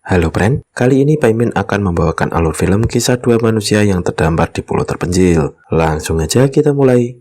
Halo friend, kali ini Paimin akan membawakan alur film kisah dua manusia yang terdampar di pulau terpencil. Langsung aja kita mulai.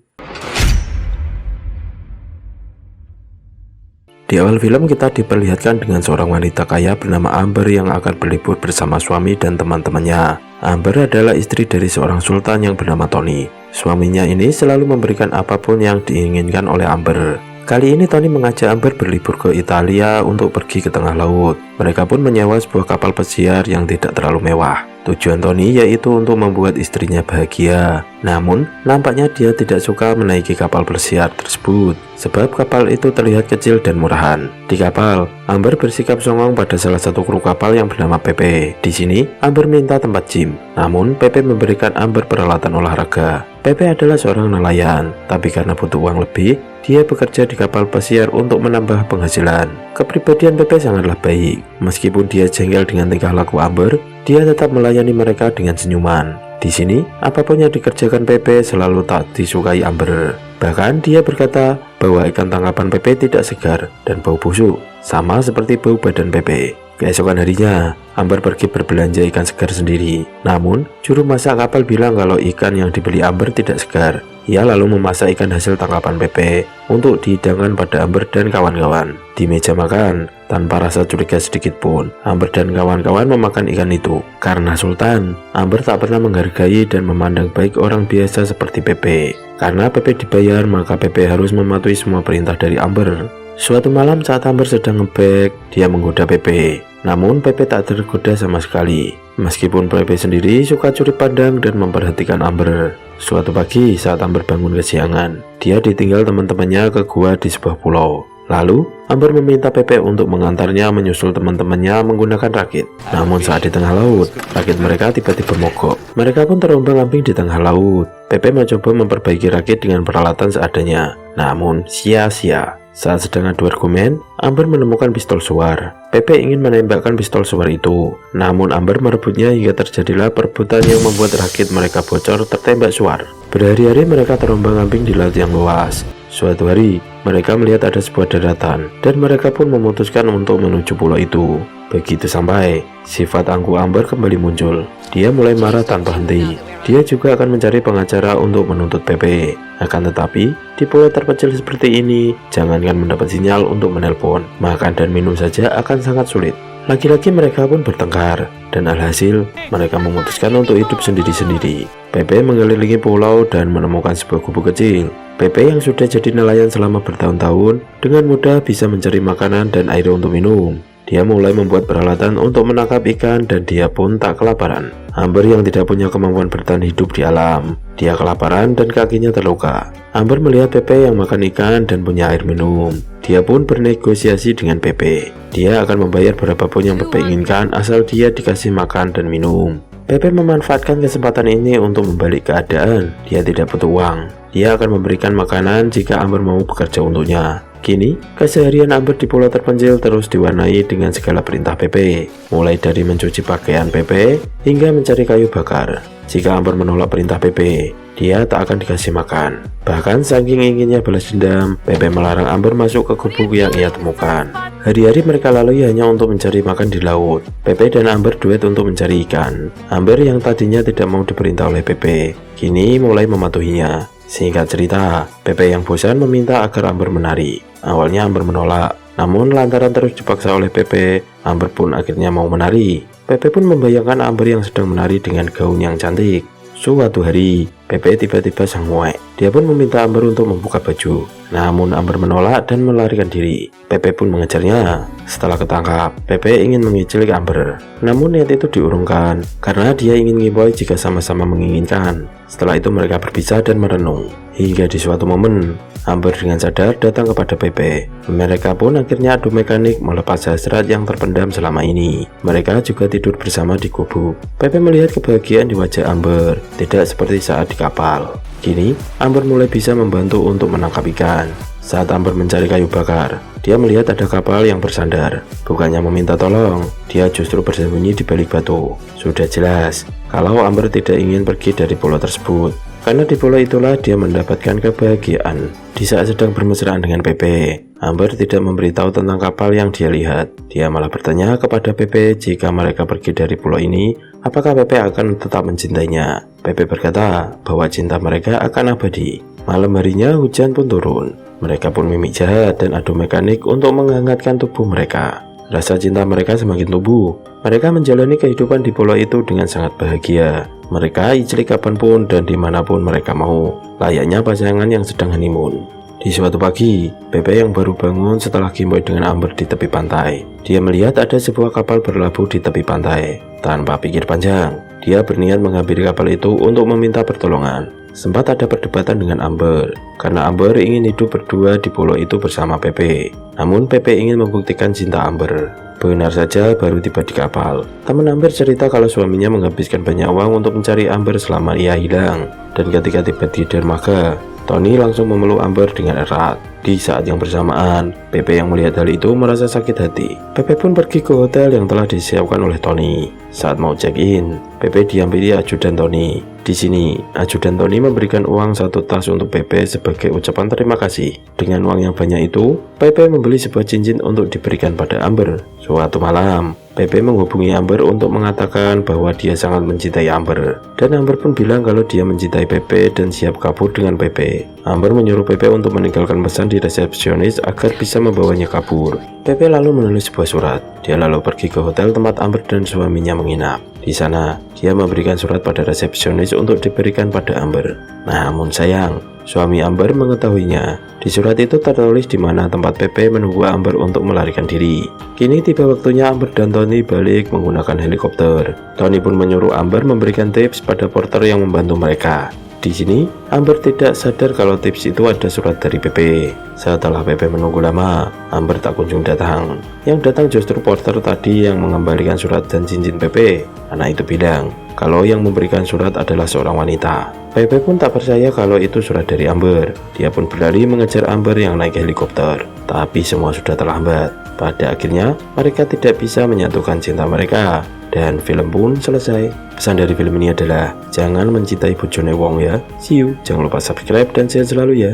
Di awal film kita diperlihatkan dengan seorang wanita kaya bernama Amber yang akan berlibur bersama suami dan teman-temannya. Amber adalah istri dari seorang sultan yang bernama Tony. Suaminya ini selalu memberikan apapun yang diinginkan oleh Amber. Kali ini Tony mengajak Amber berlibur ke Italia untuk pergi ke tengah laut. Mereka pun menyewa sebuah kapal pesiar yang tidak terlalu mewah. Tujuan Tony yaitu untuk membuat istrinya bahagia. Namun, nampaknya dia tidak suka menaiki kapal pesiar tersebut, sebab kapal itu terlihat kecil dan murahan. Di kapal, Amber bersikap songong pada salah satu kru kapal yang bernama Pepe. Di sini, Amber minta tempat gym, namun Pepe memberikan Amber peralatan olahraga. Pepe adalah seorang nelayan, tapi karena butuh uang lebih, dia bekerja di kapal pesiar untuk menambah penghasilan. Kepribadian Pepe sangatlah baik. Meskipun dia jengkel dengan tingkah laku Amber, dia tetap melayani mereka dengan senyuman. Di sini, apapun yang dikerjakan Pepe selalu tak disukai Amber. Bahkan dia berkata bahwa ikan tangkapan Pepe tidak segar dan bau busuk, sama seperti bau badan Pepe. Keesokan harinya, Amber pergi berbelanja ikan segar sendiri. Namun, juru masak kapal bilang kalau ikan yang dibeli Amber tidak segar. Ia lalu memasak ikan hasil tangkapan Pepe untuk dihidangkan pada Amber dan kawan-kawan. Di meja makan, tanpa rasa curiga sedikit pun, Amber dan kawan-kawan memakan ikan itu. Karena Sultan, Amber tak pernah menghargai dan memandang baik orang biasa seperti Pepe. Karena Pepe dibayar, maka Pepe harus mematuhi semua perintah dari Amber. Suatu malam saat Amber sedang ngebek, dia menggoda Pepe. Namun Pepe tak tergoda sama sekali. Meskipun Pepe sendiri suka curi pandang dan memperhatikan Amber. Suatu pagi saat Amber bangun kesiangan, dia ditinggal teman-temannya ke gua di sebuah pulau. Lalu Amber meminta Pepe untuk mengantarnya menyusul teman-temannya menggunakan rakit. Namun saat di tengah laut, rakit mereka tiba-tiba mogok. Mereka pun terombang-ambing di tengah laut. Pepe mencoba memperbaiki rakit dengan peralatan seadanya. Namun sia-sia. Saat sedang adu argumen, Amber menemukan pistol suar. Pepe ingin menembakkan pistol suar itu, namun Amber merebutnya hingga terjadilah perebutan yang membuat rakit mereka bocor tertembak suar. Berhari-hari mereka terombang-ambing di laut yang luas. Suatu hari, mereka melihat ada sebuah daratan, dan mereka pun memutuskan untuk menuju pulau itu. Begitu sampai, sifat angkuh Amber kembali muncul. Dia mulai marah tanpa henti. Dia juga akan mencari pengacara untuk menuntut Pepe. Akan tetapi, di pulau terpencil seperti ini, jangankan mendapat sinyal untuk menelpon, makan dan minum saja akan sangat sulit. Lagi-lagi mereka pun bertengkar, dan alhasil, mereka memutuskan untuk hidup sendiri-sendiri. Pepe mengelilingi pulau dan menemukan sebuah gubuk kecil. Pepe yang sudah jadi nelayan selama bertahun-tahun, dengan mudah bisa mencari makanan dan air untuk minum. Dia mulai membuat peralatan untuk menangkap ikan dan dia pun tak kelaparan. Amber yang tidak punya kemampuan bertahan hidup di alam. Dia kelaparan dan kakinya terluka. Amber melihat Pepe yang makan ikan dan punya air minum. Dia pun bernegosiasi dengan Pepe. Dia akan membayar berapapun yang Pepe inginkan asal dia dikasih makan dan minum. Pepe memanfaatkan kesempatan ini untuk membalik keadaan. Dia tidak butuh uang. Dia akan memberikan makanan jika Amber mau bekerja untuknya. Kini, keseharian Amber di pulau terpencil terus diwarnai dengan segala perintah Pepe, mulai dari mencuci pakaian Pepe hingga mencari kayu bakar. Jika Amber menolak perintah Pepe, dia tak akan dikasih makan. Bahkan saking inginnya balas dendam, Pepe melarang Amber masuk ke gubuk yang ia temukan. Hari-hari mereka lalui hanya untuk mencari makan di laut. Pepe dan Amber duet untuk mencari ikan. Amber yang tadinya tidak mau diperintah oleh Pepe, kini mulai mematuhinya. Singkat cerita, Pepe yang bosan meminta agar Amber menari. Awalnya Amber menolak, namun lantaran terus dipaksa oleh Pepe, Amber pun akhirnya mau menari. Pepe pun membayangkan Amber yang sedang menari dengan gaun yang cantik. Suatu hari, Pepe tiba-tiba sanggup. Dia pun meminta Amber untuk membuka baju. Namun Amber menolak dan melarikan diri. Pepe pun mengejarnya. Setelah ketangkap, Pepe ingin mengiculik Amber. Namun niat itu diurungkan karena dia ingin ngiboy jika sama-sama menginginkan. Setelah itu mereka berpisah dan merenung. Hingga di suatu momen, Amber dengan sadar datang kepada Pepe. Mereka pun akhirnya adu mekanik melepas hasrat yang terpendam selama ini. Mereka juga tidur bersama di gubuk. Pepe melihat kebahagiaan di wajah Amber, tidak seperti saat di kapal. Kini, Amber mulai bisa membantu untuk menangkap ikan. Saat Amber mencari kayu bakar, dia melihat ada kapal yang bersandar. Bukannya meminta tolong, dia justru bersembunyi di balik batu. Sudah jelas, kalau Amber tidak ingin pergi dari pulau tersebut. Karena di pulau itulah dia mendapatkan kebahagiaan. Di saat sedang bermesraan dengan Pepe, Amber tidak memberitahu tentang kapal yang dia lihat. Dia malah bertanya kepada Pepe jika mereka pergi dari pulau ini, apakah Pepe akan tetap mencintainya. Pepe berkata bahwa cinta mereka akan abadi. Malam harinya hujan pun turun. Mereka pun mimik jahat dan adu mekanik untuk menghangatkan tubuh mereka. Rasa cinta mereka semakin tumbuh. Mereka menjalani kehidupan di pulau itu dengan sangat bahagia. Mereka ijlik kapanpun dan dimanapun mereka mau, layaknya pasangan yang sedang honeymoon. Di suatu pagi, Pepe yang baru bangun setelah gemoy dengan Amber di tepi pantai. Dia melihat ada sebuah kapal berlabuh di tepi pantai. Tanpa pikir panjang, dia berniat menghampiri kapal itu untuk meminta pertolongan. Sempat ada perdebatan dengan Amber, karena Amber ingin hidup berdua di pulau itu bersama Pepe. Namun Pepe ingin membuktikan cinta Amber. Benar saja baru tiba di kapal, teman Amber cerita kalau suaminya menghabiskan banyak uang untuk mencari Amber selama ia hilang. Dan ketika tiba di dermaga, Tony langsung memeluk Amber dengan erat. Di saat yang bersamaan, Pepe yang melihat hal itu merasa sakit hati. Pepe pun pergi ke hotel yang telah disiapkan oleh Tony. Saat mau check-in, Pepe dihampiri ajudan Tony. Di sini, ajudan Tony memberikan uang 1 tas untuk Pepe sebagai ucapan terima kasih. Dengan uang yang banyak itu, Pepe membeli sebuah cincin untuk diberikan pada Amber. Suatu malam, Pepe menghubungi Amber untuk mengatakan bahwa dia sangat mencintai Amber. Dan Amber pun bilang kalau dia mencintai Pepe dan siap kabur dengan Pepe. Amber menyuruh Pepe untuk meninggalkan pesan di resepsionis agar bisa membawanya kabur. Pepe lalu menulis sebuah surat. Dia lalu pergi ke hotel tempat Amber dan suaminya menginap. Di sana, dia memberikan surat pada resepsionis untuk diberikan pada Amber. Namun sayang, suami Amber mengetahuinya. Di surat itu tertulis di mana tempat Pepe menunggu Amber untuk melarikan diri. Kini tiba waktunya Amber dan Tony balik menggunakan helikopter. Tony pun menyuruh Amber memberikan tips pada porter yang membantu mereka. Di sini, Amber tidak sadar kalau tips itu ada surat dari Pepe. Setelah Pepe menunggu lama, Amber tak kunjung datang. Yang datang justru porter tadi yang mengembalikan surat dan cincin Pepe. Anak itu bilang kalau yang memberikan surat adalah seorang wanita. Pepe pun tak percaya kalau itu surat dari Amber. Dia pun berlari mengejar Amber yang naik helikopter. Tapi semua sudah terlambat. Pada akhirnya, mereka tidak bisa menyatukan cinta mereka. Dan film pun selesai. Pesan dari film ini adalah jangan mencintai bojone wong ya. See you. Jangan lupa subscribe dan sehat selalu ya.